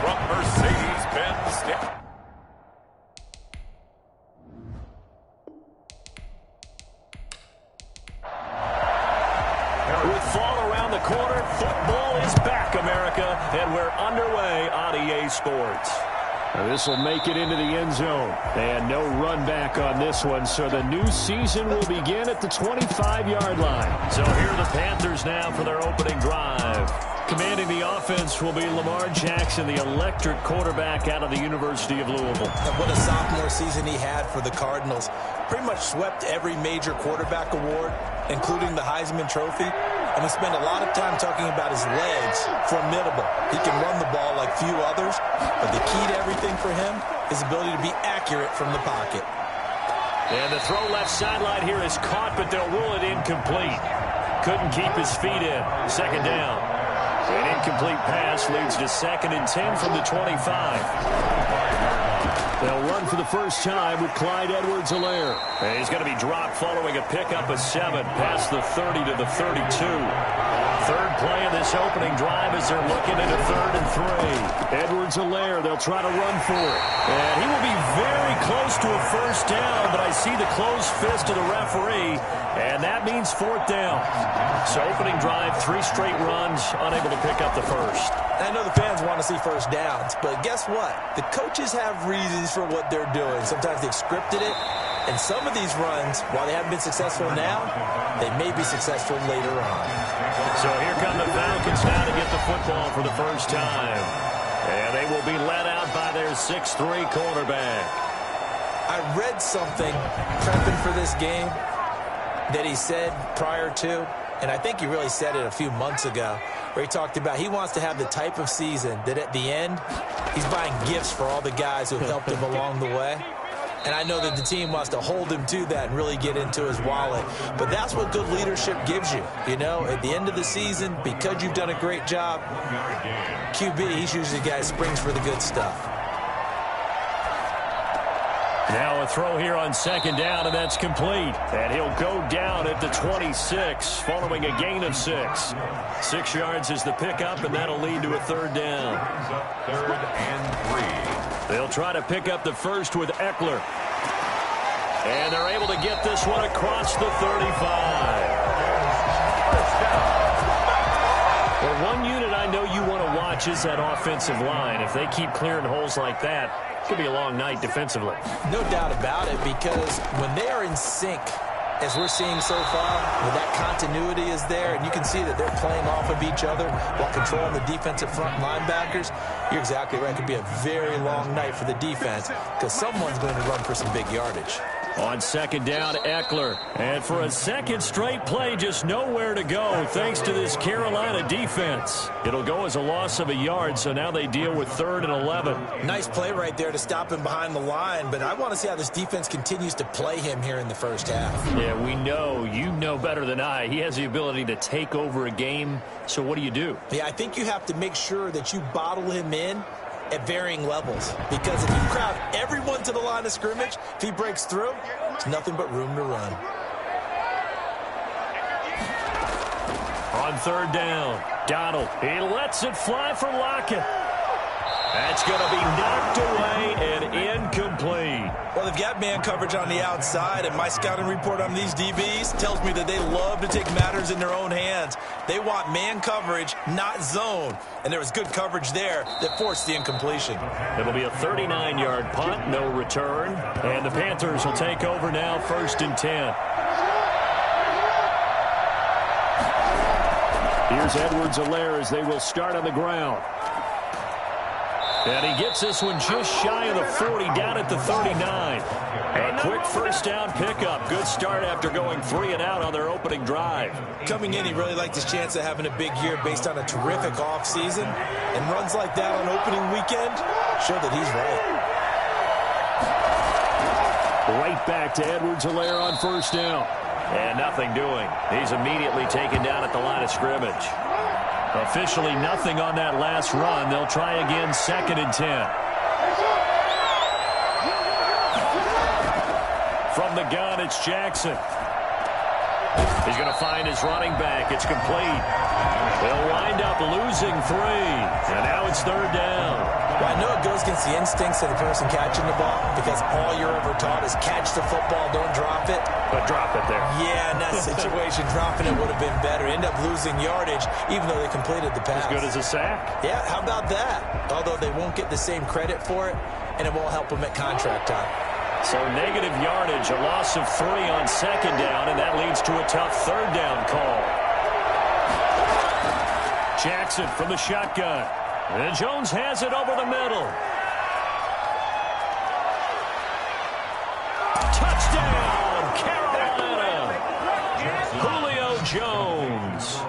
from Mercedes-Benz. With fall around the corner, football is back, America, and we're underway on EA Sports. This will make it into the end zone. And no run back on this one, so the new season will begin at the 25-yard line. So here are the Panthers now for their opening drive. Commanding the offense will be Lamar Jackson, the electric quarterback out of the University of Louisville. And what a sophomore season he had for the Cardinals. Pretty much swept every major quarterback award, including the Heisman Trophy. And we spend a lot of time talking about his legs. Formidable. He can run the ball like few others, but the key to everything for him is ability to be accurate from the pocket. And the throw left sideline here is caught, but they'll rule it incomplete. Couldn't keep his feet in. Second down. An incomplete pass leads to 2nd and 10 from the 25. They'll run for the first time with Clyde Edwards-Helaire. And he's going to be dropped following a pickup of 7 past the 30 to the 32. Third play of this opening drive as they're looking at a 3rd and 3. Edwards-Helaire, they'll try to run for it. And he will be very close to a first down, but I see the closed fist of the referee, and that means 4th down. So opening drive, 3 straight runs, unable to pick up the first. I know the fans want to see first downs, but guess what? The coaches have reasons for what they're doing. Sometimes they've scripted it, and some of these runs, while they haven't been successful now, they may be successful later on. So here come the Falcons now to get the football for the first time. And they will be led out by their 6'3" quarterback. I read something prepping for this game that he said prior to, and I think he really said it a few months ago, where he talked about he wants to have the type of season that at the end, he's buying gifts for all the guys who have helped him along the way. And I know that the team wants to hold him to that and really get into his wallet. But that's what good leadership gives you. You know, at the end of the season, because you've done a great job, QB, he's usually the guy who springs for the good stuff. Now a throw here on 2nd down, and that's complete. And he'll go down at the 26 following a gain of 6. 6 yards is the pickup, and that'll lead to a 3rd down. 3rd and 3. They'll try to pick up the first with Eckler. And they're able to get this one across the 35. Well, one unit I know you want to watch is that offensive line. If they keep clearing holes like that, it could be a long night defensively. No doubt about it, because when they are in sync, as we're seeing so far, when that continuity is there, and you can see that they're playing off of each other while controlling the defensive front linebackers, you're exactly right. It could be a very long night for the defense because someone's going to run for some big yardage. On 2nd down, Eckler. And for a 2nd straight play, just nowhere to go thanks to this Carolina defense. It'll go as a loss of a yard, so now they deal with 3rd and 11. Nice play right there to stop him behind the line, but I want to see how this defense continues to play him here in the first half. Yeah, we know. You know better than I. He has the ability to take over a game, so what do you do? Yeah, I think you have to make sure that you bottle him in at varying levels, because if you crowd everyone to the line of scrimmage, if he breaks through, there's nothing but room to run. On 3rd down, Donald, he lets it fly for Lockett. That's going to be knocked away and incomplete. Well, they've got man coverage on the outside, and my scouting report on these DBs tells me that they love to take matters in their own hands. They want man coverage, not zone. And there was good coverage there that forced the incompletion. It'll be a 39-yard punt, no return. And the Panthers will take over now, 1st and 10. Here's Edwards-Helaire as they will start on the ground. And he gets this one just shy of the 40, down at the 39. A quick first down pickup. Good start after going 3 and out on their opening drive. Coming in, he really liked his chance of having a big year based on a terrific offseason. And runs like that on opening weekend show that he's right. Right back to Edwards-Helaire on 1st down. And nothing doing. He's immediately taken down at the line of scrimmage. Officially nothing on that last run. They'll try again, 2nd and 10. From the gun, it's Jackson. He's going to find his running back. It's complete. They'll wind up losing 3. And now it's 3rd down. Well, I know it goes against the instincts of the person catching the ball because all you're ever taught is catch the football, don't drop it. But drop it there. Yeah, in that situation, dropping it would have been better. End up losing yardage, even though they completed the pass. As good as a sack. Yeah, how about that? Although they won't get the same credit for it, and it won't help them at contract time. So negative yardage, a loss of 3 on second down, and that leads to a tough third down call. Jackson from the shotgun. And Jones has it over the middle. Touchdown, Carolina. Julio Jones.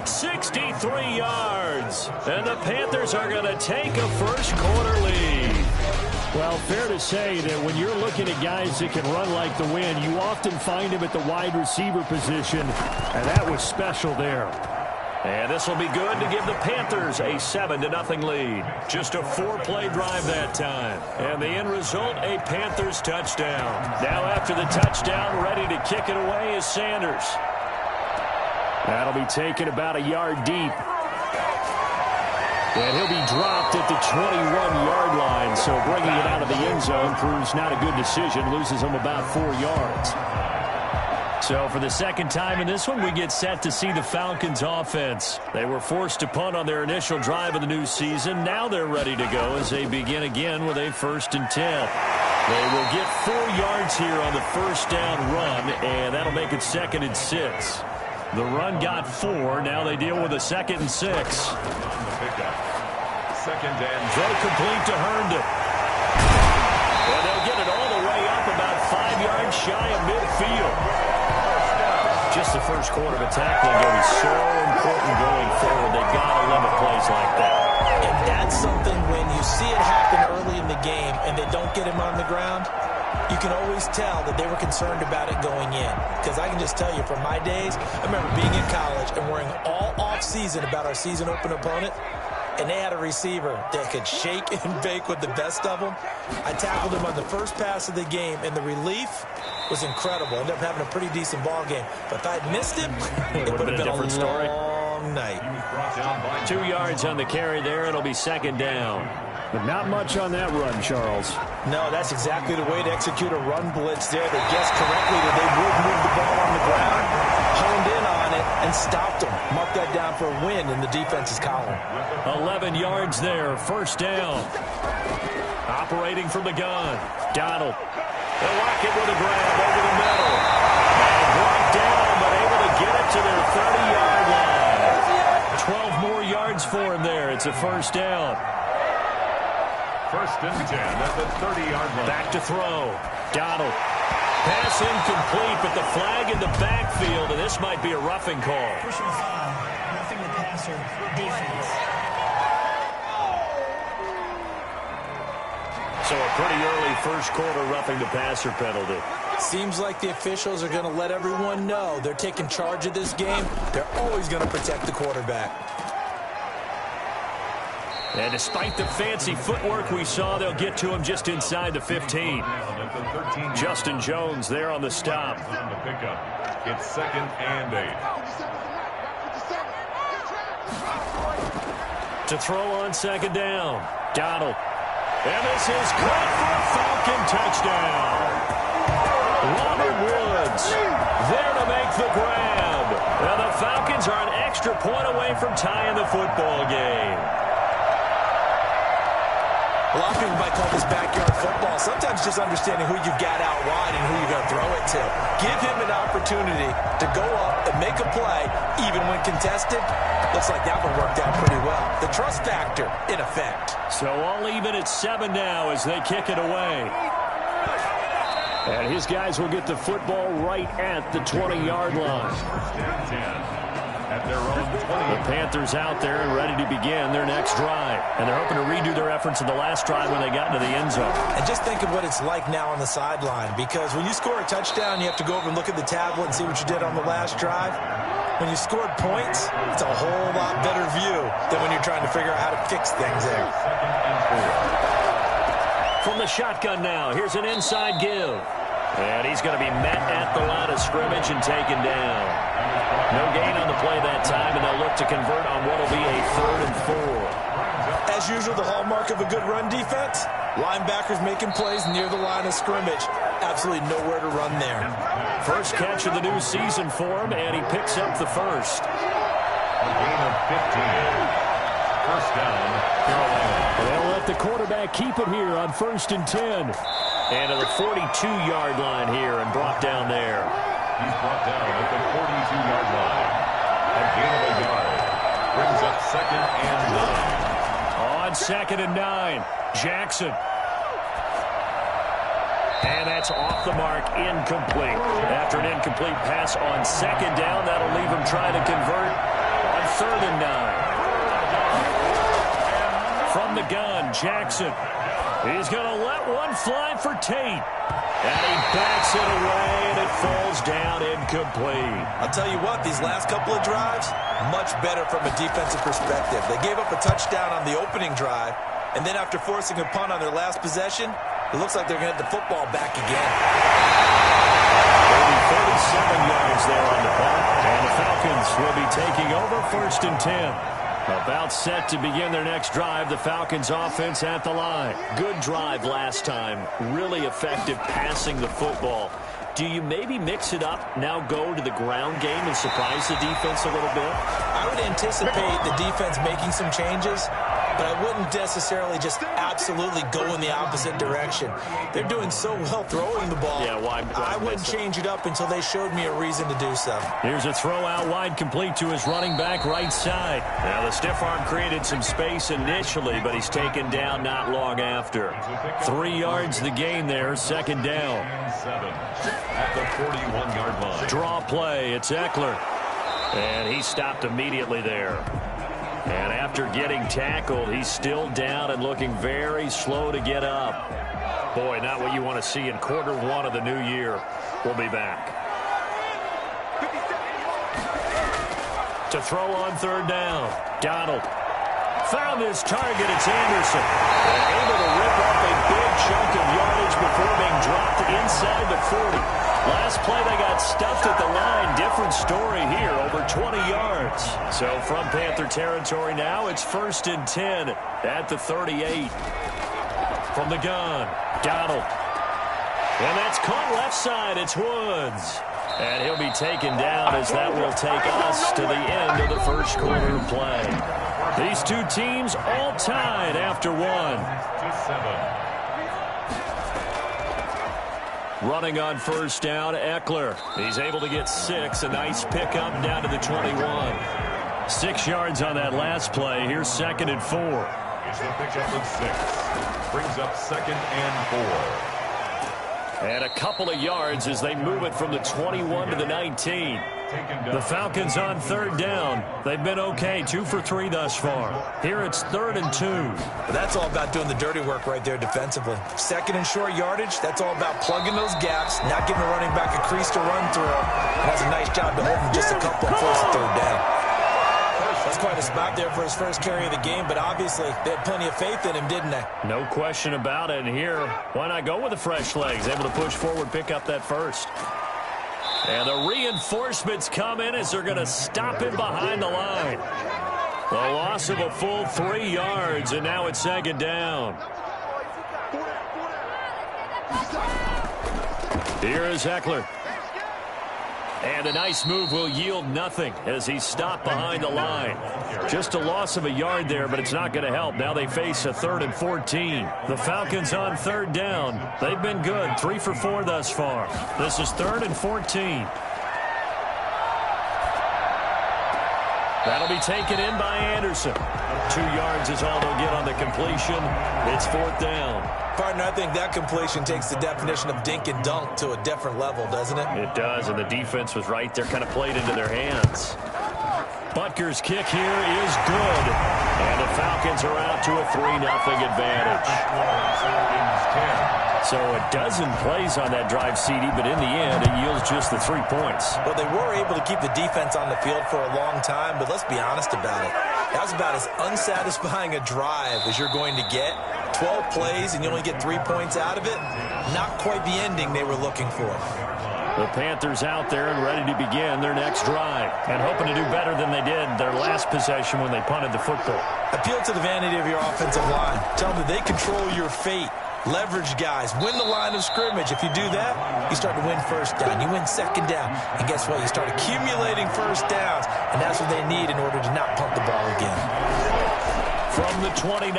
63 yards. And the Panthers are going to take a first-quarter lead. Well, fair to say that when you're looking at guys that can run like the wind, you often find him at the wide receiver position, and that was special there. And this will be good to give the Panthers a 7-0 lead. Just a 4-play drive that time. And the end result, a Panthers touchdown. Now after the touchdown, ready to kick it away is Sanders. That'll be taken about a yard deep. And he'll be dropped at the 21-yard line. So bringing it out of the end zone proves not a good decision. Loses him about 4 yards. So for the second time in this one, we get set to see the Falcons offense. They were forced to punt on their initial drive of the new season. Now they're ready to go as they begin again with a 1st and 10. They will get 4 yards here on the first down run, and that'll make it 2nd and 6. The run got 4. Now they deal with a 2nd and 6. Second and throw complete to Herndon. And they'll get it all the way up about 5 yards shy of midfield. Just the first quarter of a tackling game is so important going forward. They've got to limit plays like that. And that's something when you see it happen early in the game and they don't get him on the ground, you can always tell that they were concerned about it going in. Because I can just tell you from my days, I remember being in college and worrying all off-season about our season open opponent. And they had a receiver that could shake and bake with the best of them. I tackled him on the first pass of the game, and the relief was incredible. Ended up having a pretty decent ball game. But if I had missed him, it would have been a different story. Long night. 2 yards on the carry there. It'll be 2nd down. But not much on that run, Charles. No, that's exactly the way to execute a run blitz there. They guessed correctly that they would move the ball on the ground, honed in on it, and stopped them. Mark that down for a win in the defense's column. 11 yards there, 1st down. Operating from the gun, Donald. They'll lock it with a grab over the middle. And brought down, but able to get it to their 30-yard line. 12 more yards for him there. It's a 1st down. 1st and 10 at the 30-yard line. Back to throw. Donald. Pass incomplete, but the flag in the backfield, and this might be a roughing call. Personal foul, roughing the passer, defense. So a pretty early first quarter roughing the passer penalty. Seems like the officials are going to let everyone know they're taking charge of this game. They're always going to protect the quarterback. And despite the fancy footwork we saw, they'll get to him just inside the 15. Justin Jones there on the stop. On the pickup. It's 2nd and 8. To throw on 2nd down. Donald. And this is caught for a Falcon touchdown. Robert Woods there to make the grab. And the Falcons are an extra point away from tying the football game. A lot of people might call this backyard football. Sometimes just understanding who you've got out wide and who you're going to throw it to. Give him an opportunity to go up and make a play, even when contested. Looks like that one worked out pretty well. The trust factor in effect. So all even at 7 now as they kick it away. And his guys will get the football right at the 20-yard line. At their own 20. The Panthers out there and ready to begin their next drive. And they're hoping to redo their efforts in the last drive when they got into the end zone. And just think of what it's like now on the sideline. Because when you score a touchdown, you have to go over and look at the tablet and see what you did on the last drive. When you scored points, it's a whole lot better view than when you're trying to figure out how to fix things there. From the shotgun now, here's an inside give. And he's going to be met at the line of scrimmage and taken down. No gain on the play that time, and they'll look to convert on what will be a 3rd and 4. As as usual, the hallmark of a good run defense. Linebackers making plays near the line of scrimmage. Absolutely nowhere to run there. First catch of the new season for him, and he picks up the first. A gain of 15. First down, Carolina. They'll let the quarterback keep it here on 1st and 10. And to the 42-yard line here and brought down there. He's brought down at the 42-yard line. A gain of a yard. Brings up 2nd and 9. On 2nd and 9, Jackson. And that's off the mark, incomplete. After an incomplete pass on 2nd down, that'll leave him trying to convert on 3rd and 9. From the gun, Jackson. He's going to let one fly for Tate. And he backs it away, and it falls down incomplete. I'll tell you what, these last couple of drives, much better from a defensive perspective. They gave up a touchdown on the opening drive, and then after forcing a punt on their last possession, it looks like they're going to get the football back again. Maybe 37 yards there on the punt, and the Falcons will be taking over 1st and 10. About set to begin their next drive, the Falcons offense at the line. Good drive last time. Really effective passing the football. Do you maybe mix it up, now go to the ground game and surprise the defense a little bit? I would anticipate the defense making some changes, but I wouldn't necessarily just absolutely go in the opposite direction. They're doing so well throwing the ball. Yeah, why I wouldn't change it up until they showed me a reason to do so. Here's a throw out wide, complete to his running back right side. Now the stiff arm created some space initially, but he's taken down not long after. 3 yards the gain there, 2nd down. 7 at the 41-yard line. Draw play, it's Eckler. And he stopped immediately there. And after getting tackled, he's still down and looking very slow to get up. Boy, not what you want to see in Q1 of the new year. We'll be back. To throw on 3rd down, Donald. Found his target, it's Anderson. And able to rip up a big chunk of yardage before being dropped inside the 40. Last play, they got stuffed at the line. Different story here, over 20 yards. So from Panther territory now, it's 1st and 10 at the 38. From the gun, Donald. And that's caught left side. It's Woods. And he'll be taken down as that will take us to the end of the first quarter of play. These two teams all tied after one. Running on 1st down, Eckler. He's able to get 6. A nice pickup down to the 21. 6 yards on that last play. Here's 2nd and 4. It's the pickup of 6. Brings up 2nd and 4. And a couple of yards as they move it from the 21 to the 19. The Falcons on 3rd down. They've been okay, 2 for 3 thus far. Here it's 3rd and 2. But that's all about doing the dirty work right there defensively. 2nd and short yardage, that's all about plugging those gaps, not giving the running back a crease to run through. And that's a nice job to hold him just a couple on 1st and 3rd down. That's quite a spot there for his first carry of the game, but obviously they had plenty of faith in him, didn't they? No question about it. And here, why not go with the fresh legs? Able to push forward, pick up that first. And the reinforcements come in as they're going to stop him behind the line. The loss of a full 3 yards, and now it's 2nd down. Here is Eckler. And a nice move will yield nothing as he's stopped behind the line. Just a loss of a yard there, but it's not going to help. Now they face a 3rd and 14. The Falcons on 3rd down. They've been good, 3 for 4 thus far. This is 3rd and 14. That'll be taken in by Anderson. 2 yards is all they'll get on the completion. It's 4th down. Partner, I think that completion takes the definition of dink and dunk to a different level, doesn't it? It does, and the defense was right there, kind of played into their hands. Butker's kick here is good, and the Falcons are out to a 3-0 advantage. So a dozen plays on that drive, CD, but in the end, it yields just the 3 points. Well, they were able to keep the defense on the field for a long time, but let's be honest about it. That was about as unsatisfying a drive as you're going to get. 12 plays, and you only get 3 points out of it. Not quite the ending they were looking for. The Panthers out there and ready to begin their next drive and hoping to do better than they did their last possession when they punted the football. Appeal to the vanity of your offensive line. Tell them that they control your fate. Leverage guys. Win the line of scrimmage. If you do that, you start to win first down. You win second down. And guess what? You start accumulating first downs. And that's what they need in order to not punt the ball again. From the 29,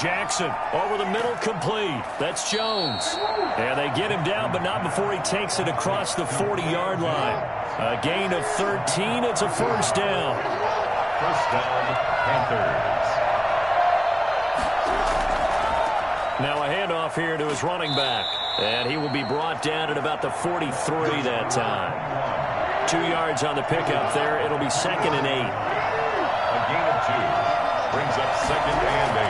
Jackson over the middle, complete. That's Jones. And they get him down, but not before he takes it across the 40-yard line. A gain of 13. It's a first down. First down, Panthers. Now a handoff here to his running back. And he will be brought down at about the 43 that time. 2 yards on the pickup there. It'll be 2nd and 8. A gain of 2. Brings up 2nd and 8.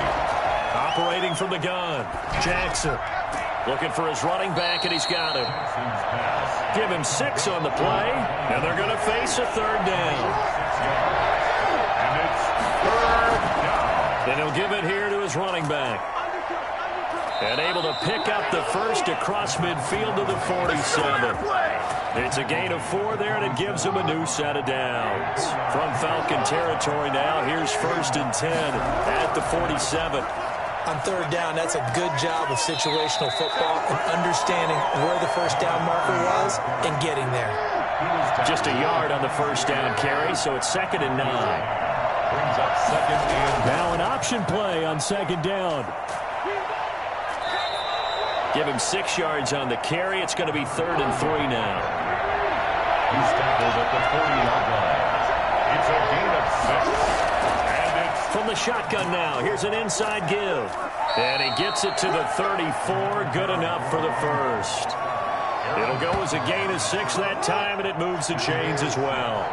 Operating from the gun, Jackson. Looking for his running back, and he's got him. Give him 6 on the play, and they're going to face a 3rd down. And it's 3rd down. And he'll give it here to his running back. And able to pick up the first across midfield to the 47. It's a gain of 4 there, and it gives him a new set of downs. From Falcon territory now, here's 1st and 10 at the 47. On 3rd down, that's a good job of situational football and understanding where the first down marker was and getting there. Just a yard on the first down carry, so it's 2nd and 9. Brings up 2nd and 9. Now an option play on 2nd down. Give him 6 yards on the carry. It's going to be 3rd and 3 now. He's tackled at the 40-yard line. It's a gain of 6. And it's From the shotgun now, here's an inside give. And he gets it to the 34. Good enough for the first. It'll go as a gain of 6 that time, and it moves the chains as well.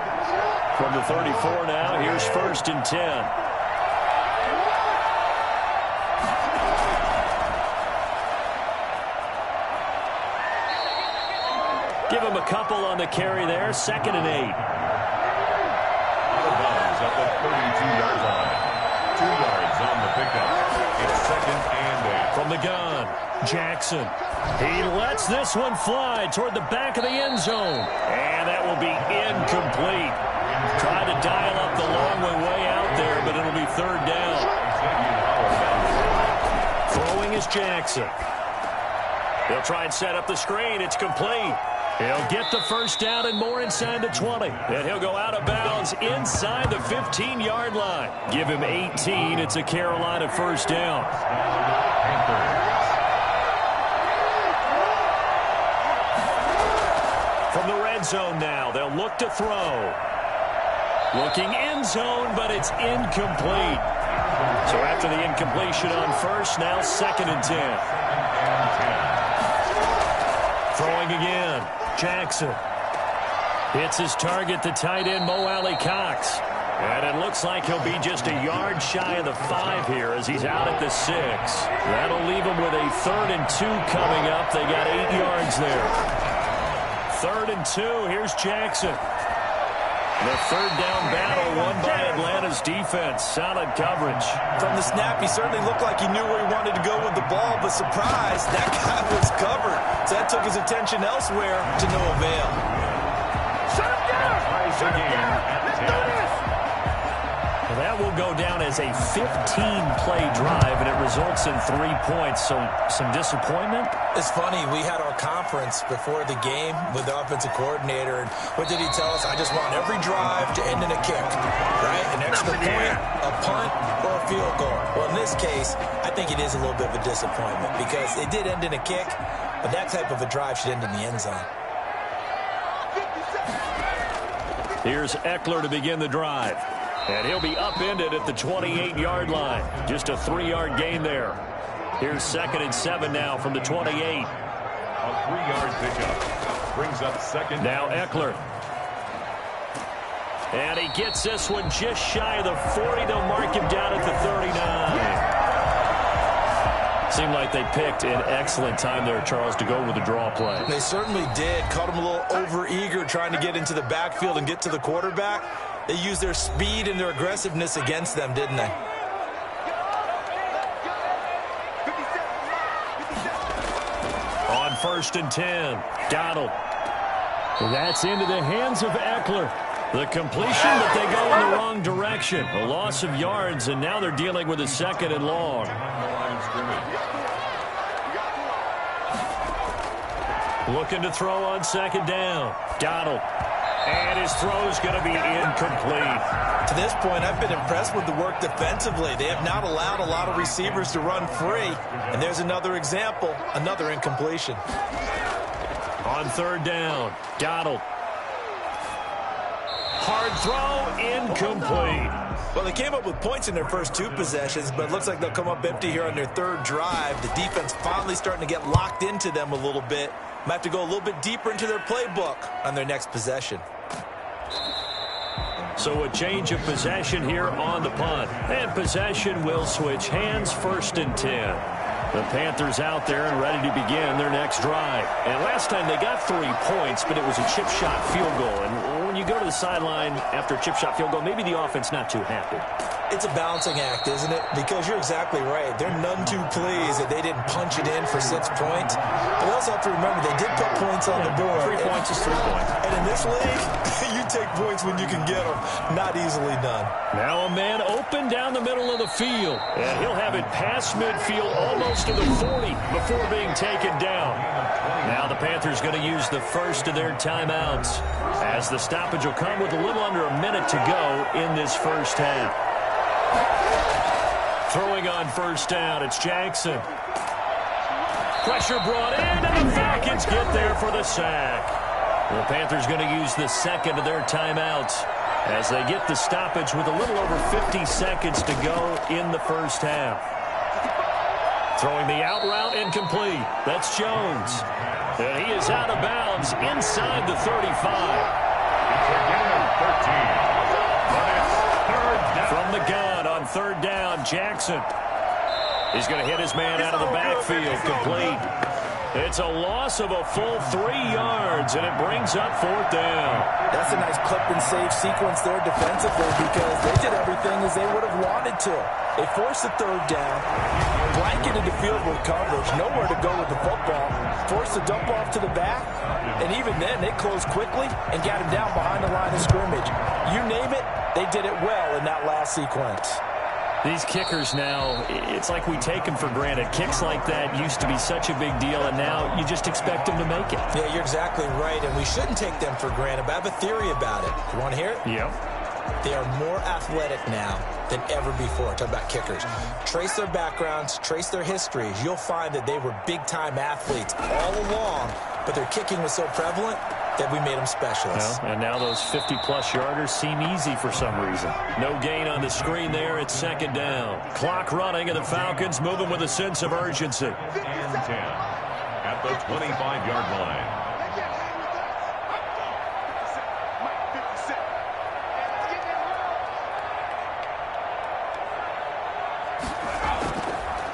From the 34 now, here's 1st and 10. Give him a couple on the carry there. 2nd and 8. out of bounds at the 32-yard line. 2 yards on the pickup. It's 2nd and 8. From the gun, Jackson. He lets this one fly toward the back of the end zone. And that will be incomplete. Tried to dial up the long way out there, but it'll be 3rd down. Throwing is Jackson. He'll try and set up the screen. It's complete. He'll get the first down and more inside the 20. And he'll go out of bounds inside the 15-yard line. Give him 18. It's a Carolina first down. From the red zone now, they'll look to throw. Looking end zone, but it's incomplete. So after the incompletion on first, now 2nd and 10. Throwing again. Jackson hits his target, the tight end, Mo Alley-Cox. And it looks like he'll be just a yard shy of the 5 here as he's out at the 6. That'll leave him with a 3rd and 2 coming up. They got 8 yards there. 3rd and 2. Here's Jackson. The 3rd down battle won by Atlanta's defense. Solid coverage. From the snap, he certainly looked like he knew where he wanted to go with the ball, but surprise, that guy was covered. So that took his attention elsewhere to no avail. Shut him down! Shut him down! Let's do this! Well, that will go down as a 15-play drive, and it results in 3 points. So some disappointment? It's funny, we had our conference before the game with the offensive coordinator, and what did he tell us? I just want every drive to end in a kick, right? An extra point, a punt, or a field goal. Well, in this case, I think it is a little bit of a disappointment because it did end in a kick, but that type of a drive should end in the end zone. Here's Eckler to begin the drive. And he'll be upended at the 28-yard line. Just a 3-yard gain there. Here's 2nd and 7 now from the 28. A 3-yard pickup. Brings up 2nd. Now Eckler. And he gets this one just shy of the 40. They'll mark him down at the 39. Seemed like they picked an excellent time there, Charles, to go with the draw play. They certainly did. Caught him a little over-eager trying to get into the backfield and get to the quarterback. They used their speed and their aggressiveness against them, didn't they? On 1st and 10, Donald That's into the hands of Eckler. The completion, but they go in the wrong direction. A loss of yards, and now they're dealing with a 2nd and long. Looking to throw on 2nd down. Donald. And his throw is going to be incomplete. To this point, I've been impressed with the work defensively. They have not allowed a lot of receivers to run free. And there's another example, another incompletion. On 3rd down, Donald. Hard throw, incomplete. Well, they came up with points in their first 2 possessions, but it looks like they'll come up empty here on their 3rd drive. The defense finally starting to get locked into them a little bit. Might have to go a little bit deeper into their playbook on their next possession. So a change of possession here on the punt. And possession will switch hands, 1st and 10. The Panthers out there and ready to begin their next drive. And last time they got 3 points, but it was a chip shot field goal. And when you go to the sideline after a chip shot field goal, maybe the offense not too happy. It's a balancing act, isn't it? Because you're exactly right. They're none too pleased that they didn't punch it in for 6 points. But we also have to remember they did put points on the board. 3 points is 3 points. And in this league, you take points when you can get them. Not easily done. Now a man open down the middle of the field. And he'll have it past midfield almost to the 40 before being taken down. Now the Panthers going to use the first of their timeouts, as the stoppage will come with a little under a minute to go in this first half. Throwing on 1st down, it's Jackson. Pressure brought in, and the Falcons get there for the sack. The Panthers going to use the 2nd of their timeouts as they get the stoppage with a little over 50 seconds to go in the first half. Throwing the out route, incomplete. That's Jones. And he is out of bounds inside the 35. From the gun on 3rd down, Jackson. He's going to hit his man out of the backfield, complete. It's a loss of a full 3 yards, and it brings up 4th down. That's a nice clip and save sequence there defensively, because they did everything as they would have wanted to. They forced the 3rd down, blanketed the field with coverage, nowhere to go with the football, forced the dump off to the back, and even then they closed quickly and got him down behind the line of scrimmage. You name it, they did it well in that last sequence. These kickers now, it's like we take them for granted. Kicks like that used to be such a big deal, and now you just expect them to make it. Yeah, you're exactly right, and we shouldn't take them for granted, but I have a theory about it. You want to hear it? Yep. They are more athletic now than ever before. Talk about kickers. Trace their backgrounds, trace their histories. You'll find that they were big-time athletes all along, but their kicking was so prevalent that we made them specialists. Well, and now those 50-plus yarders seem easy for some reason. No gain on the screen there. It's 2nd down. Clock running, and the Falcons moving with a sense of urgency. And 10 at the 25-yard line.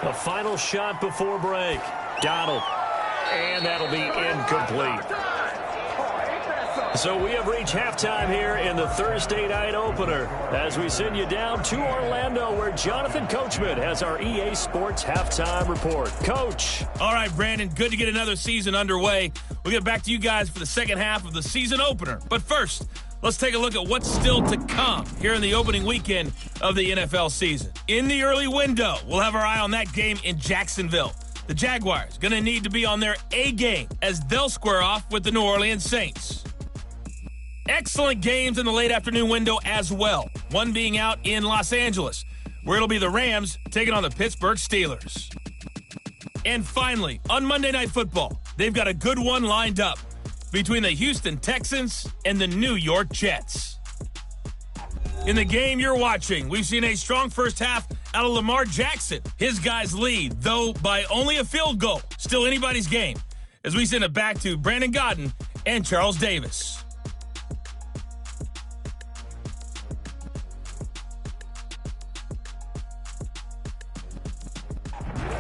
The final shot before break. Donald. And that'll be incomplete. So we have reached halftime here in the Thursday night opener as we send you down to Orlando, where Jonathan Coachman has our EA Sports halftime report. Coach. All right, Brandon, good to get another season underway. We'll get back to you guys for the second half of the season opener. But first, let's take a look at what's still to come here in the opening weekend of the NFL season. In the early window, we'll have our eye on that game in Jacksonville. The Jaguars going to need to be on their A game as they'll square off with the New Orleans Saints. Excellent games in the late afternoon window as well. One being out in Los Angeles, where it'll be the Rams taking on the Pittsburgh Steelers. And finally, on Monday Night Football, they've got a good one lined up between the Houston Texans and the New York Jets. In the game you're watching, we've seen a strong first half out of Lamar Jackson. His guys lead, though by only a field goal. Still anybody's game, as we send it back to Brandon Godden and Charles Davis.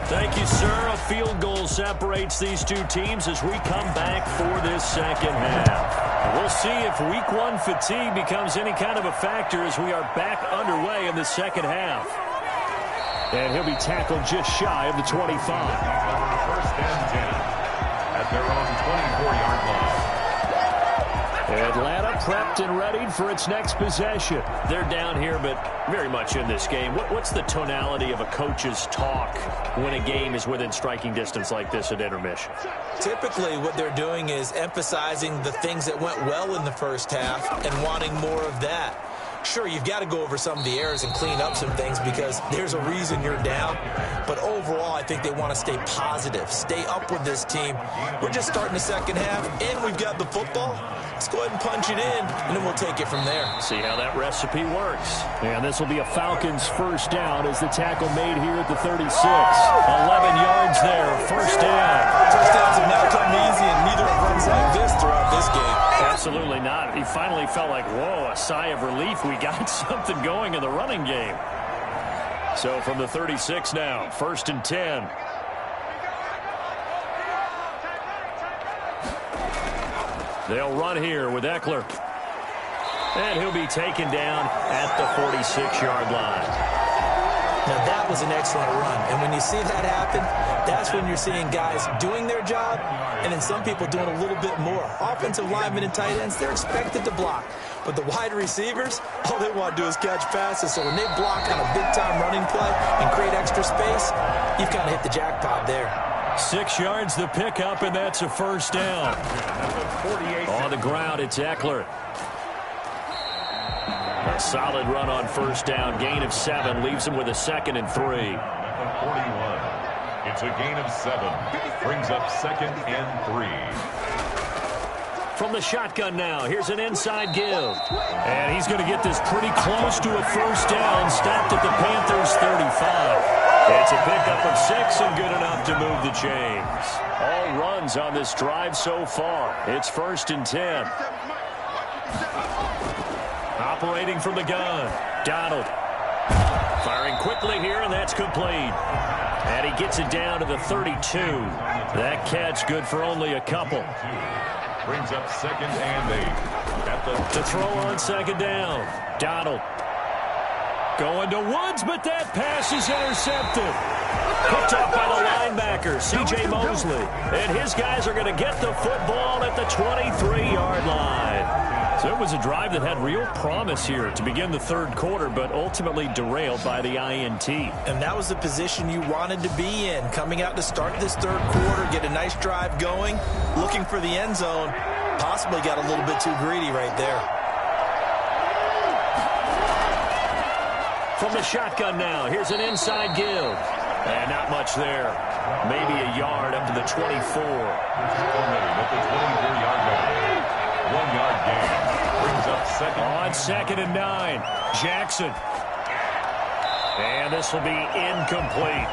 Thank you, sir. A field goal separates these two teams as we come back for this second half. We'll see if week one fatigue becomes any kind of a factor as we are back underway in the second half. And he'll be tackled just shy of the 25. 1st and 10 at their own 24-yard line. Atlanta prepped and ready for its next possession. They're down here, but very much in this game. What's the tonality of a coach's talk when a game is within striking distance like this at intermission? Typically, what they're doing is emphasizing the things that went well in the first half and wanting more of that. Sure, you've got to go over some of the errors and clean up some things because there's a reason you're down. But overall, I think they want to stay positive, stay up with this team. We're just starting the second half, and we've got the football. Let's go ahead and punch it in, and then we'll take it from there. See how that recipe works. And this will be a Falcons first down as the tackle made here at the 36. 11 yards there, first down. First downs have now come easy, and neither have runs like this throughout this game. Absolutely not. He finally felt like, whoa, a sigh of relief. We got something going in the running game. So from the 36 now, first and 10. They'll run here with Eckler. And he'll be taken down at the 46-yard line. Now, that was an excellent run. And when you see that happen, that's when you're seeing guys doing their job and then some people doing a little bit more. Offensive linemen and tight ends, they're expected to block. But the wide receivers, all they want to do is catch passes. So when they block on a big-time running play and create extra space, you've kind of hit the jackpot there. 6 yards the pickup, and that's a first down. On the ground, it's Eckler. A solid run on first down. Gain of 7 leaves him with a 2nd and 3. At the 41. It's a gain of 7. Brings up 2nd and 3. From the shotgun now, here's an inside give. And he's going to get this pretty close to a first down. Stopped at the Panthers' 35. It's a pickup of 6 and good enough to move the chains. All runs on this drive so far. It's first and 10. Operating from the gun, Donald. Firing quickly here, and that's complete. And he gets it down to the 32. That catch good for only a couple. Brings up 2nd and 8. At the throw on second down. Donald. Going to Woods, but that pass is intercepted. Picked up by the linebacker, C.J. Mosley. And his guys are going to get the football at the 23-yard line. So it was a drive that had real promise here to begin the third quarter, but ultimately derailed by the INT. And that was the position you wanted to be in, coming out to start this third quarter, get a nice drive going, looking for the end zone. Possibly got a little bit too greedy right there. From the shotgun now, here's an inside give. And not much there. Maybe a yard up to the 24. At the 24-yard line. 1-yard gain. Brings up 2nd. On 2nd and 9. Jackson. And this will be incomplete.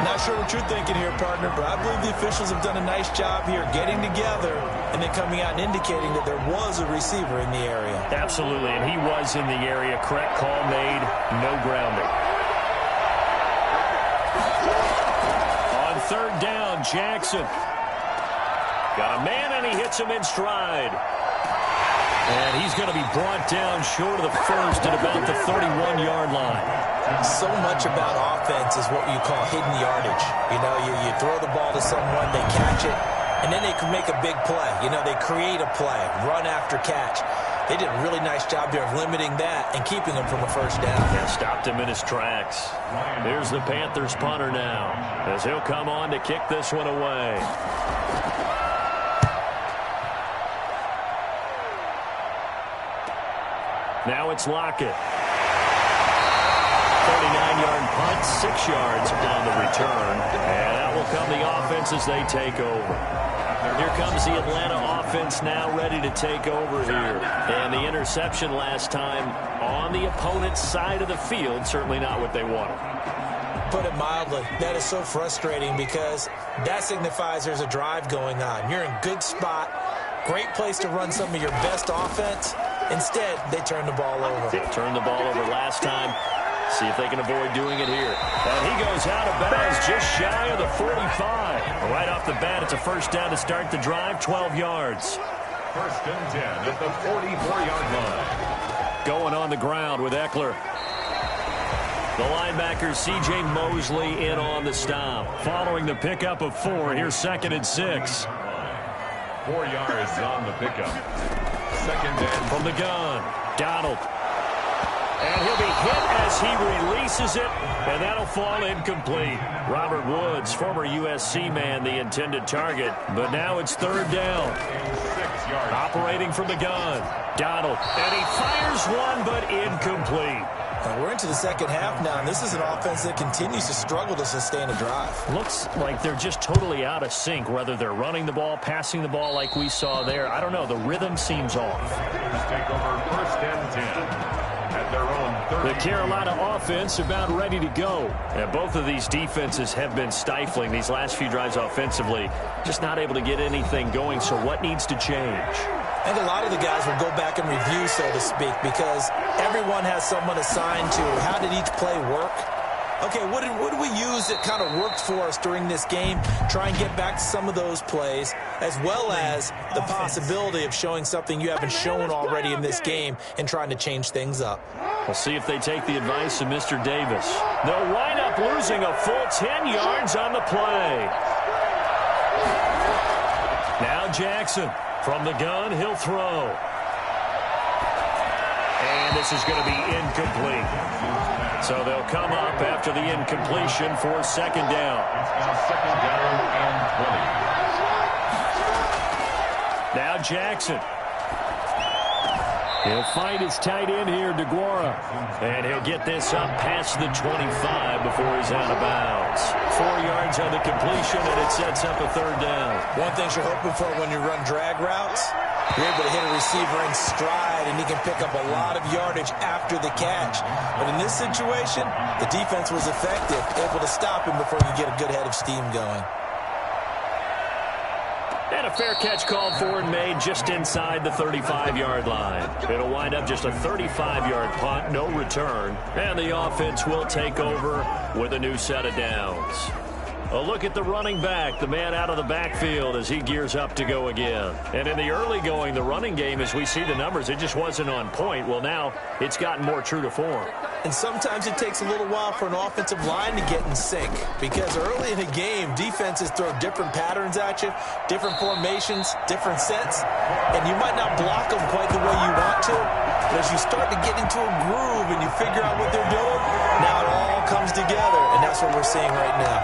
Not sure what you're thinking here, partner, but I believe the officials have done a nice job here getting together and then coming out and indicating that there was a receiver in the area. Absolutely, and he was in the area. Correct call made. No grounding. On third down, Jackson. Got a man, and he hits him in stride. And he's going to be brought down short of the first at about the 31-yard line. So much about offense is what you call hidden yardage. You know, you throw the ball to someone, they catch it, and then they can make a big play. You know, they create a play, run after catch. They did a really nice job there of limiting that and keeping him from a first down. Yeah, stopped him in his tracks. Here's the Panthers punter now, as he'll come on to kick this one away. Now it's Lockett. 39-yard punt, 6 yards on the return. And that will come the offense as they take over. Here comes the Atlanta offense now ready to take over here. And the interception last time on the opponent's side of the field, certainly not what they wanted. Put it mildly, that is so frustrating because that signifies there's a drive going on. You're in good spot, great place to run some of your best offense. Instead, they turn the ball over. They turned the ball over last time. See if they can avoid doing it here. And he goes out of bounds just shy of the 45. Right off the bat, it's a first down to start the drive, 12 yards. First and 10 at the 44-yard line. Going on the ground with Eckler. The linebacker, C.J. Mosley, in on the stop. Following the pickup of 4, here's 2nd and 6. 4 yards on the pickup. second and from the gun. Donald. And he'll be hit as he releases it, and that'll fall incomplete. Robert Woods, former USC man, the intended target, but now it's third down. 6 yards. Operating from the gun. Donald. And he fires one, but incomplete. And we're into the second half now, and this is an offense that continues to struggle to sustain a drive. Looks like they're just totally out of sync, whether they're running the ball, passing the ball like we saw there. I don't know. The rhythm seems off. Take over first and 10 at their own 30. The Carolina offense about ready to go. And both of these defenses have been stifling these last few drives offensively. Just not able to get anything going, so what needs to change? I think a lot of the guys will go back and review, so to speak, because everyone has someone assigned to how did each play work. Okay, what did we use that kind of worked for us during this game? Try and get back to some of those plays, as well as the possibility of showing something you haven't shown already in this game and trying to change things up. We'll see if they take the advice of Mr. Davis. They'll wind up losing a full 10 yards on the play. Now Jackson. From the gun, he'll throw. And this is going to be incomplete. So they'll come up after the incompletion for second down. Now second down and 20. Now Jackson. He'll find his tight end here, DeGuara. And he'll get this up past the 25 before he's out of bounds. 4 yards on the completion, and it sets up a third down. One thing you're hoping for when you run drag routes, you're able to hit a receiver in stride, and he can pick up a lot of yardage after the catch. But in this situation, the defense was effective, able to stop him before you get a good head of steam going. And a fair catch called for and made just inside the 35-yard line. It'll wind up just a 35-yard punt, no return. And the offense will take over with a new set of downs. A look at the running back, the man out of the backfield as he gears up to go again. And in the early going, the running game, as we see the numbers, it just wasn't on point. Well, now it's gotten more true to form. And sometimes it takes a little while for an offensive line to get in sync, because early in the game, defenses throw different patterns at you, different formations, different sets, and you might not block them quite the way you want to, but as you start to get into a groove and you figure out what they're doing, now it all comes together, and that's what we're seeing right now.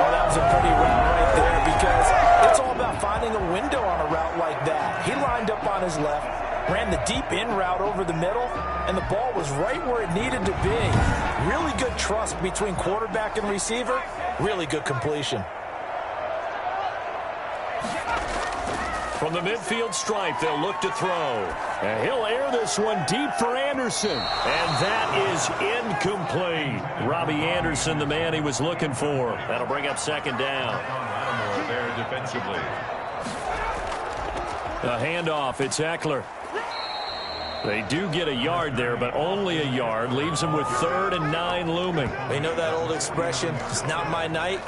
Oh, that was a pretty route right there, because it's all about finding a window on a route like that. He lined up on his left, ran the deep in route over the middle, and the ball was right where it needed to be. Really good trust between quarterback and receiver. Really good completion. From the midfield stripe, they'll look to throw. And he'll air this one deep for Anderson. And that is incomplete. Robbie Anderson, the man he was looking for. That'll bring up second down. There defensively. A handoff, it's Eckler. They do get a yard there, but only a yard. Leaves them with 3rd and 9 looming. They know that old expression, it's not my night.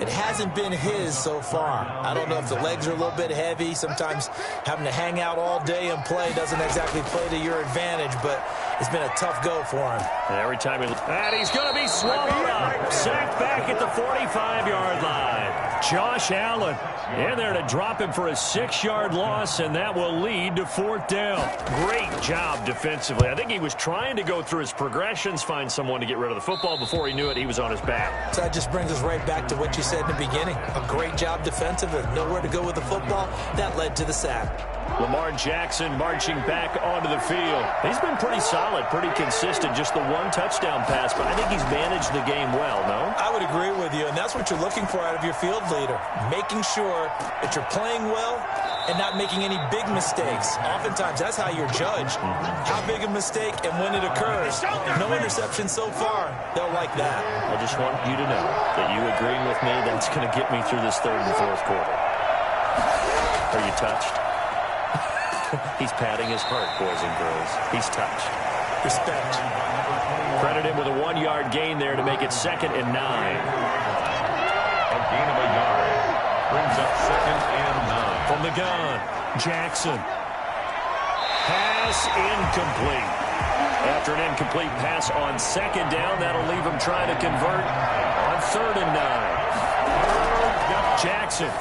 It hasn't been his so far. I don't know if the legs are a little bit heavy. Sometimes having to hang out all day and play doesn't exactly play to your advantage, but it's been a tough go for him. And every time and he's going to be swallowed up. Sacked back at the 45-yard line. Josh Allen in there to drop him for a 6-yard loss, and that will lead to 4th down. Great job defensively. I think he was trying to go through his progressions, find someone to get rid of the football. Before he knew it, he was on his back. So that just brings us right back to what you said in the beginning. A great job defensively. Nowhere to go with the football. That led to the sack. Lamar Jackson marching back onto the field. He's been pretty solid, pretty consistent. Just the 1 touchdown pass, but I think he's managed the game well, no? I would agree with you, and that's what you're looking for out of your field leader. Making sure that you're playing well and not making any big mistakes. Oftentimes, that's how you're judged. How big a mistake and when it occurs. No interception so far. They'll like that. I just want you to know that you agreeing with me, that's going to get me through this 3rd and 4th quarter. Are you touched? He's patting his heart, boys and girls. He's touched. Respect. Credit him with a 1-yard gain there to make it 2nd and 9. A gain of a yard. Brings up 2nd and 9. From the gun, Jackson. Pass incomplete. After an incomplete pass on 2nd down, that'll leave him trying to convert on 3rd and 9. Jackson.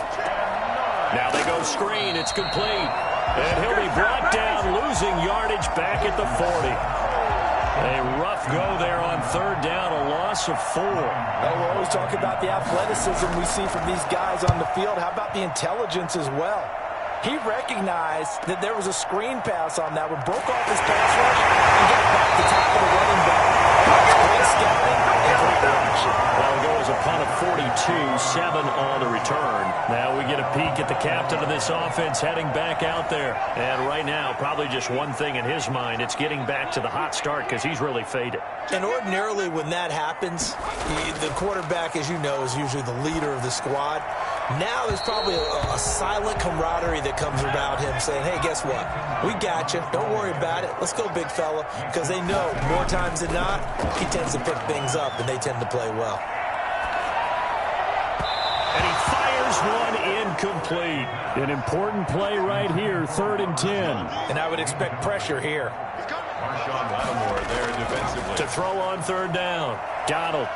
Now they go screen. It's complete. And he'll be brought down, losing yardage back at the 40. A rough go there on third down, a loss of 4. Well, we're always talking about the athleticism we see from these guys on the field. How about the intelligence as well? He recognized that there was a screen pass on that one, broke off his pass rush, and got back to top of the running back. Great scouting and great reaction. That'll go as a punt of 42, 7 on the return. Now we get a peek at the captain of this offense heading back out there. And right now, probably just one thing in his mind. It's getting back to the hot start because he's really faded. And ordinarily when that happens, the quarterback, as you know, is usually the leader of the squad. Now there's probably a silent camaraderie that comes around him saying, hey, guess what? We got you. Don't worry about it. Let's go, big fella. Because they know more times than not, he tends to pick things up, and they tend to play well. And he fires one incomplete. An important play right here, 3rd and 10. And I would expect pressure here. Marshawn Lattimore there defensively. To throw on third down. Donald.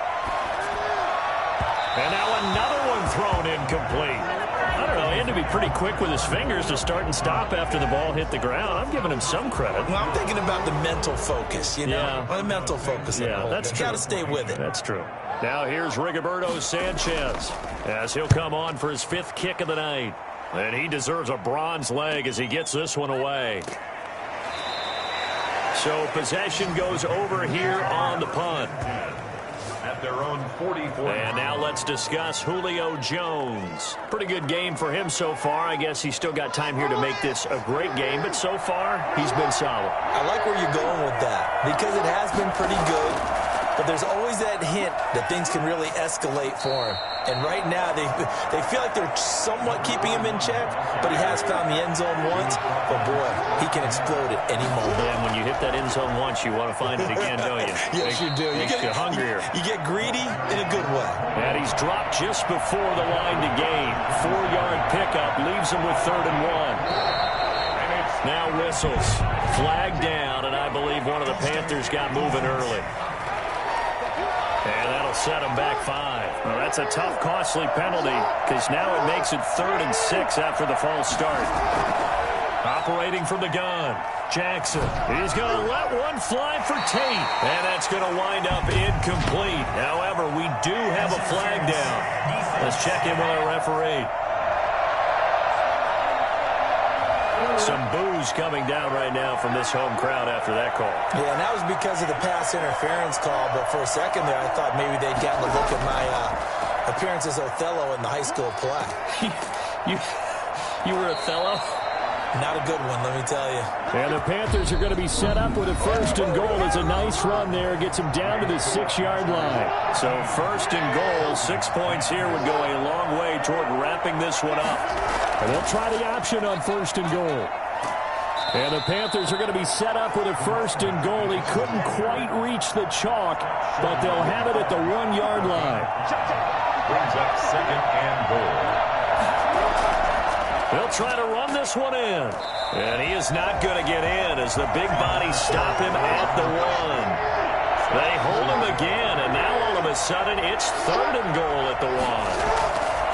And now another one thrown incomplete. I don't know, he had to be pretty quick with his fingers to start and stop after the ball hit the ground. I'm giving him some credit. Well, I'm thinking about the mental focus, you know? Yeah. The mental focus. Yeah, that's true. Got to stay with it. That's true. Now here's Rigoberto Sanchez as he'll come on for his 5th kick of the night. And he deserves a bronze leg as he gets this one away. So possession goes over here on the punt. At their own 44. And now let's discuss Julio Jones. Pretty good game for him so far. I guess he's still got time here to make this a great game, but so far he's been solid. I like where you're going with that because it has been pretty good, but there's always that hint that things can really escalate for him. And right now they feel like they're somewhat keeping him in check, but he has found the end zone once. But boy, he can explode at any moment. And when you hit that end zone once, you want to find it again, don't you? Yes, you do. Makes you hungrier. You get greedy in a good way. And he's dropped just before the line to gain. 4-yard pickup leaves him with 3rd and 1. Now whistles. Flag down, and I believe one of the Panthers got moving early. And that'll set him back 5. Well, that's a tough, costly penalty because now it makes it 3rd and 6 after the false start. Operating from the gun, Jackson. He's going to let one fly for Tate. And that's going to wind up incomplete. However, we do have a flag down. Let's check in with our referee. Some boos coming down right now from this home crowd after that call. Yeah, and that was because of the pass interference call. But for a second there, I thought maybe they'd gotten a look at my appearance as Othello in the high school play. You were Othello? Not a good one, let me tell you. And the Panthers are going to be set up with a 1st and goal. It's a nice run there. Gets them down to the 6-yard line. So 1st and goal, 6 points here would go a long way toward wrapping this one up. And they'll try the option on 1st and goal. And the Panthers are going to be set up with a 1st and goal. He couldn't quite reach the chalk, but they'll have it at the 1-yard line. Brings up 2nd and goal. They'll try to run this one in. And he is not going to get in as the big bodies stop him at the 1. They hold him again, and now all of a sudden it's 3rd and goal at the 1.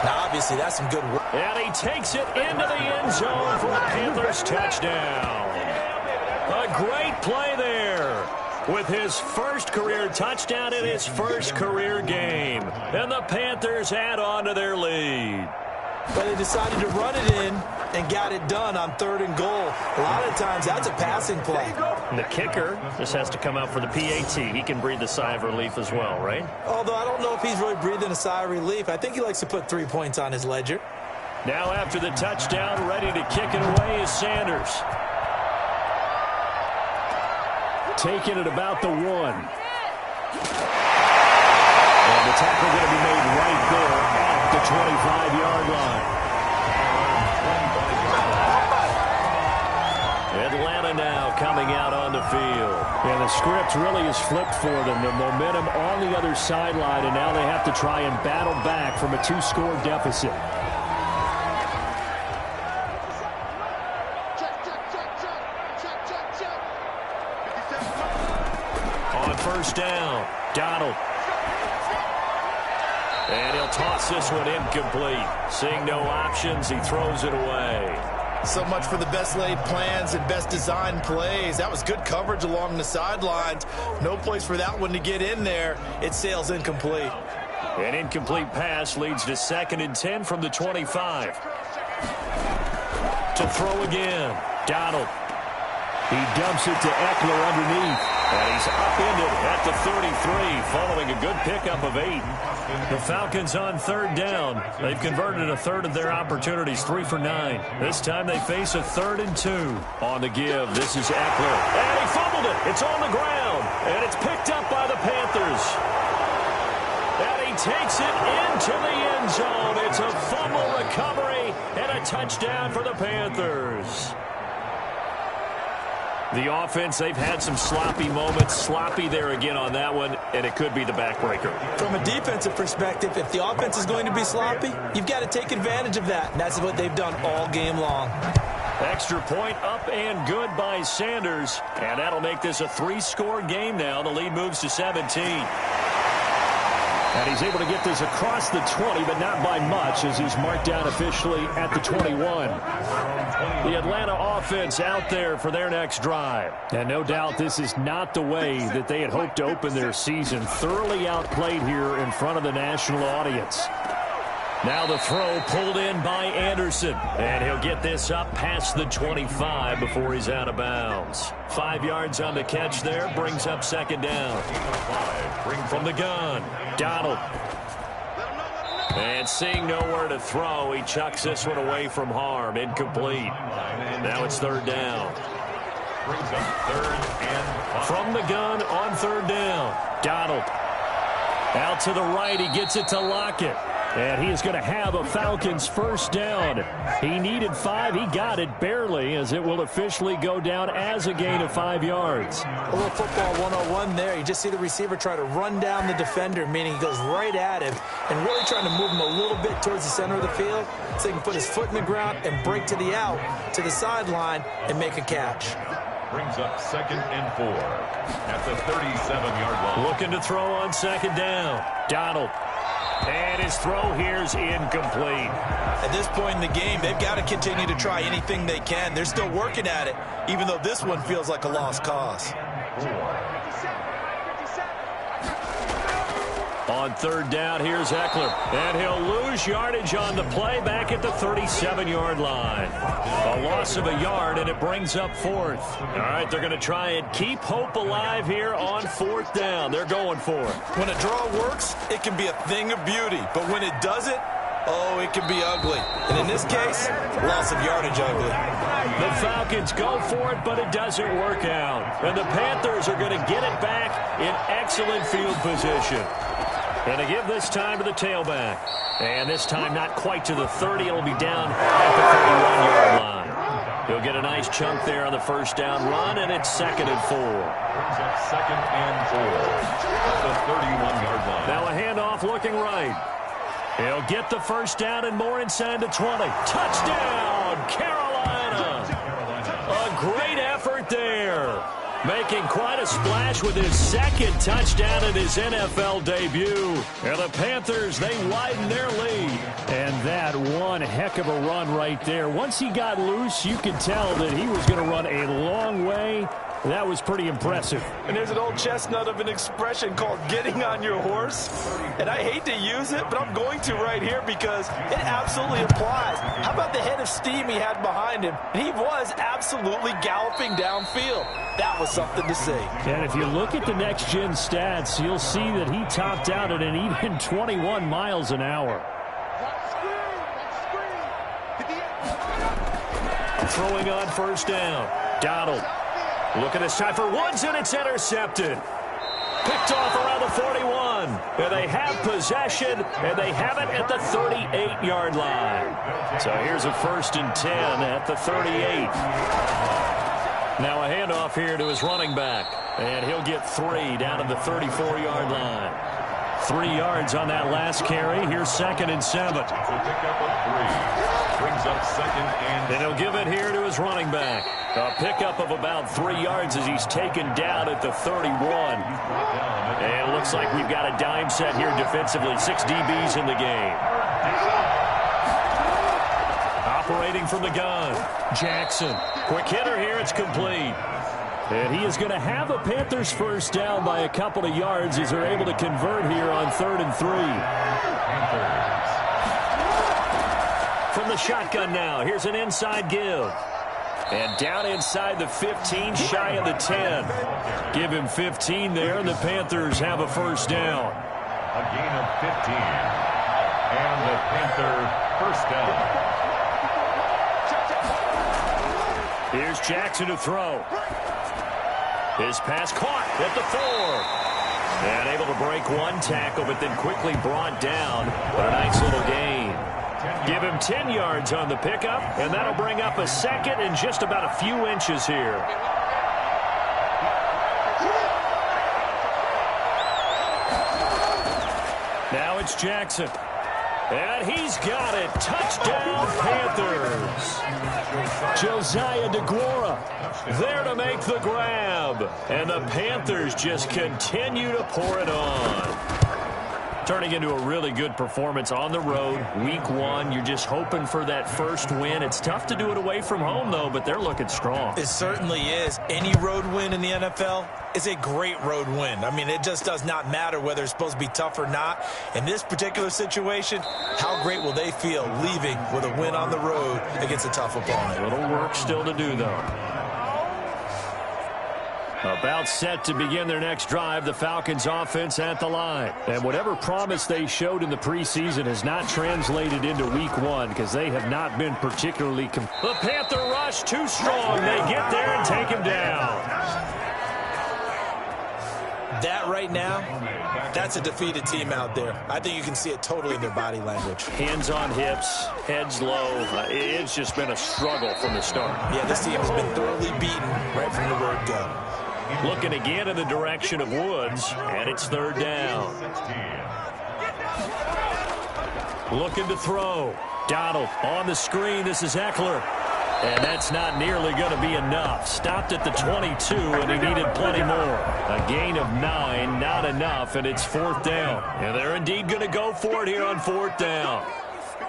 Now, obviously, that's some good work. And he takes it into the end zone for a Panthers touchdown. A great play there with his first career touchdown in his first career game. And the Panthers add on to their lead. But they decided to run it in and got it done on 3rd and goal. A lot of times, that's a passing play. And the kicker just has to come out for the PAT. He can breathe a sigh of relief as well, right? Although I don't know if he's really breathing a sigh of relief. I think he likes to put 3 points on his ledger. Now after the touchdown, ready to kick it away is Sanders. Taking it about the 1. And the tackle going to be made right there at the 25-yard line. Atlanta now coming out on the field. And the script really is flipped for them. The momentum on the other sideline, and now they have to try and battle back from a 2-score deficit. On 1st down, Donald. And he'll toss this one incomplete. Seeing no options, he throws it away. So much for the best laid plans and best designed plays. That was good coverage along the sidelines. No place for that one to get in there. It sails incomplete. An incomplete pass leads to 2nd and 10 from the 25. To throw again. Donald. He dumps it to Eckler underneath. And he's upended at the 33, following a good pickup of 8. The Falcons on 3rd down. They've converted a third of their opportunities, 3 for 9. This time they face a 3rd and 2. On the give, this is Eckler. And he fumbled it. It's on the ground. And it's picked up by the Panthers. And he takes it into the end zone. It's a fumble recovery and a touchdown for the Panthers. The offense, they've had some sloppy moments. Sloppy there again on that one, and it could be the backbreaker. From a defensive perspective, if the offense is going to be sloppy, you've got to take advantage of that. And that's what they've done all game long. Extra point up and good by Sanders. And that'll make this a 3-score game now. The lead moves to 17. And he's able to get this across the 20, but not by much, as he's marked down officially at the 21. The Atlanta offense out there for their next drive. And no doubt this is not the way that they had hoped to open their season. Thoroughly outplayed here in front of the national audience. Now the throw pulled in by Anderson. And he'll get this up past the 25 before he's out of bounds. 5 yards on the catch there, brings up 2nd down. From the gun, Donald. And seeing nowhere to throw, he chucks this one away from harm. Incomplete. Now it's 3rd down. From the gun on 3rd down, Donald. Out to the right, he gets it to Lockett. And he is going to have a Falcons 1st down. He needed 5. He got it barely, as it will officially go down as a gain of 5 yards. A little football 101 there. You just see the receiver try to run down the defender, meaning he goes right at him and really trying to move him a little bit towards the center of the field so he can put his foot in the ground and break to the out, to the sideline, and make a catch. Brings up 2nd and 4 at the 37-yard line. Looking to throw on 2nd down. Donald. And his throw here's incomplete. At this point in the game, they've got to continue to try anything they can. They're still working at it, even though this one feels like a lost cause. On 3rd down, here's Eckler. And he'll lose yardage on the play back at the 37-yard line. A loss of a yard, and it brings up 4th. All right, they're going to try and keep hope alive here on 4th down. They're going for it. When a draw works, it can be a thing of beauty. But when it doesn't, oh, it can be ugly. And in this case, loss of yardage ugly. The Falcons go for it, but it doesn't work out. And the Panthers are going to get it back in excellent field position. Going to give this time to the tailback. And this time not quite to the 30. It'll be down at the 31-yard line. He'll get a nice chunk there on the 1st down run, and it's 2nd and 4. Brings up 2nd and 4 at the 31-yard line. Now a handoff looking right. He'll get the 1st down and more inside the 20. Touchdown, Carolina. A great effort there. Making quite a splash with his 2nd touchdown in his NFL debut. And the Panthers, they widen their lead. And that one heck of a run right there. Once he got loose, you could tell that he was going to run a long way. That was pretty impressive. And there's an old chestnut of an expression called getting on your horse. And I hate to use it, but I'm going to right here because it absolutely applies. How about the head of steam he had behind him? And he was absolutely galloping downfield. That was something to see. And if you look at the next-gen stats, you'll see that he topped out at an even 21 miles an hour. Throwing on 1st down. Donald. Looking this time for Woods, and it's intercepted. Picked off around the 41. And they have possession, and they have it at the 38-yard line. So here's a 1st and 10 at the 38. Now a handoff here to his running back. And he'll get 3 down to the 34-yard line. 3 yards on that last carry. Here's 2nd and 7. It's a pickup of 3. Brings up 2nd and 7. And he'll give it here to his running back. A pickup of about 3 yards as he's taken down at the 31. And it looks like we've got a dime set here defensively. 6 DBs in the game. operating from the gun. Jackson, quick hitter here, it's complete. And he is going to have a Panthers first down by a couple of yards as they're able to convert here on 3rd and 3. From the shotgun now, here's an inside give. And down inside the 15, shy of the 10. Give him 15 there, and the Panthers have a first down. A gain of 15. And the Panther first down. Here's Jackson to throw. His pass caught at the 4. And able to break one tackle, but then quickly brought down. But a nice little gain. Give him 10 yards on the pickup, and that'll bring up a second and just about a few inches here. Now it's Jackson. And he's got it. Touchdown, Panthers. Josiah DeGuara there to make the grab. And the Panthers just continue to pour it on. Turning into a really good performance on the road. Week 1, you're just hoping for that first win. It's tough to do it away from home, though, but they're looking strong. It certainly is. Any road win in the NFL is a great road win. I mean, it just does not matter whether it's supposed to be tough or not. In this particular situation, how great will they feel leaving with a win on the road against a tough opponent? A little work still to do, though. About set to begin their next drive, the Falcons offense at the line. And whatever promise they showed in the preseason has not translated into week 1 because they have not been particularly... The Panther rush too strong. They get there and take him down. That right now, that's a defeated team out there. I think you can see it totally in their body language. Hands on hips, heads low. It's just been a struggle from the start. Yeah, this team has been thoroughly beaten right from the word go. Looking again in the direction of Woods, and it's 3rd down. Looking to throw. Donald on the screen. This is Eckler. And that's not nearly going to be enough. Stopped at the 22, and he needed plenty more. A gain of 9, not enough, and it's 4th down. And they're indeed going to go for it here on 4th down.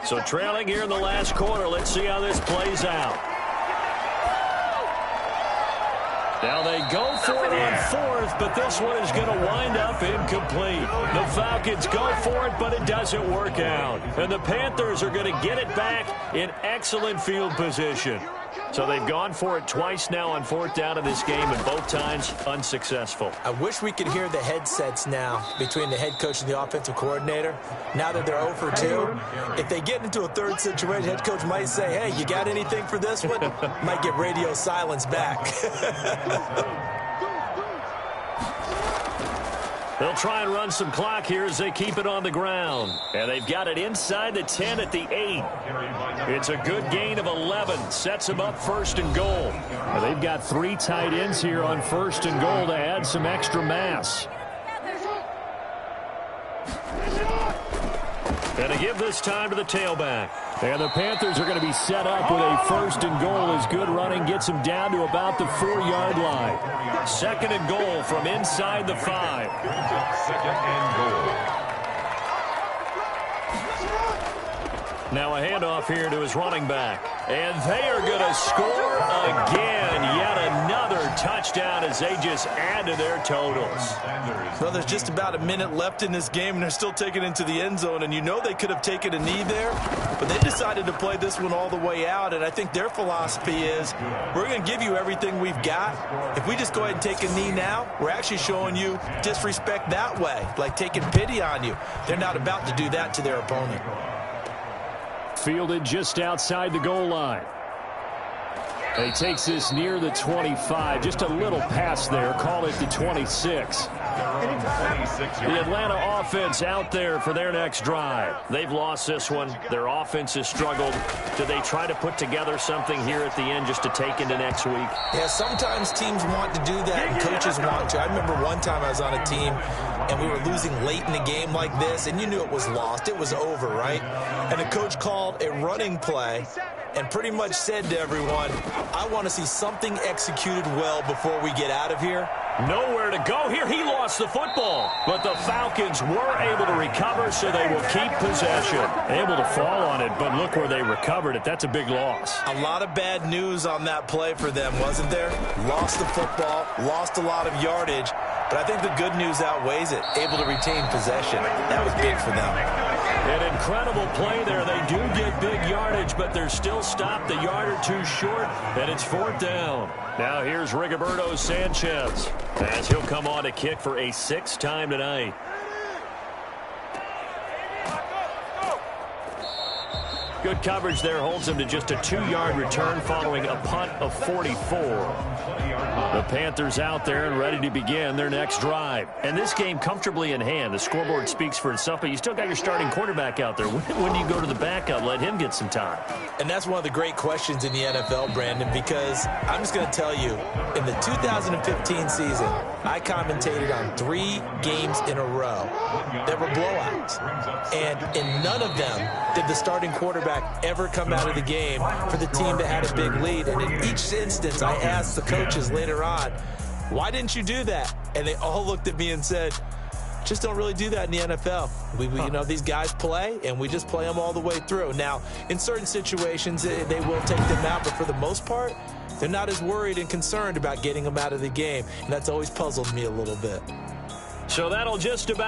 So trailing here in the last quarter. Let's see how this plays out. Now they go for it on 4th, but this one is going to wind up incomplete. The Falcons go for it, but it doesn't work out. And the Panthers are going to get it back in excellent field position. So they've gone for it twice now on 4th down in this game, and both times unsuccessful. I wish we could hear the headsets now between the head coach and the offensive coordinator. Now that they're 0 for 2, if they get into a third situation, head coach might say, hey, you got anything for this one? Might get radio silence back. They'll try and run some clock here as they keep it on the ground. And they've got it inside the 10 at the 8. It's a good gain of 11. Sets them up 1st and goal. Well, they've got 3 tight ends here on 1st and goal to add some extra mass. And to give this time to the tailback. And the Panthers are going to be set up with a 1st and goal as good running gets them down to about the 4-yard line. 2nd and goal from inside the 5. 2nd and goal. Now a handoff here to his running back. And they are going to score again. Yet another touchdown as they just add to their totals. Well, there's just about a minute left in this game, and they're still taking it into the end zone. And you know they could have taken a knee there, but they decided to play this one all the way out. And I think their philosophy is, we're going to give you everything we've got. If we just go ahead and take a knee now, we're actually showing you disrespect that way, like taking pity on you. They're not about to do that to their opponent. Fielded just outside the goal line. He takes this near the 25. Just a little pass there. Call it the 26. The Atlanta offense out there for their next drive. They've lost this one. Their offense has struggled. Do they try to put together something here at the end just to take into next week? Yeah, sometimes teams want to do that and coaches want to. I remember one time I was on a team and we were losing late in the game like this, and you knew it was lost. It was over, right? And the coach called a running play and pretty much said to everyone, I want to see something executed well before we get out of here. Nowhere to go here. He lost the football. But the Falcons were able to recover, so they will keep possession. Able to fall on it, but look where they recovered it. That's a big loss. A lot of bad news on that play for them, wasn't there? Lost the football, lost a lot of yardage, but I think the good news outweighs it. Able to retain possession. That was big for them. An incredible play there. They do get big yardage, but they're still stopped a yard or two short, and it's 4th down. Now here's Rigoberto Sanchez as he'll come on to kick for a 6th time tonight. Good coverage there holds him to just a 2-yard return following a punt of 44. The Panthers out there and ready to begin their next drive. And this game comfortably in hand. The scoreboard speaks for itself, but you still got your starting quarterback out there. When do you go to the backup? Let him get some time. And that's one of the great questions in the NFL, Brandon, because I'm just going to tell you, in the 2015 season, I commentated on 3 games in a row that were blowouts. And in none of them did the starting quarterback ever come out of the game for the team that had a big lead. And in each instance, I asked the coaches later on, why didn't you do that? And they all looked at me and said, just don't really do that in the NFL. We you know, these guys play, and we just play them all the way through. Now, in certain situations, they will take them out, but for the most part, they're not as worried and concerned about getting them out of the game. And that's always puzzled me a little bit. So that'll just about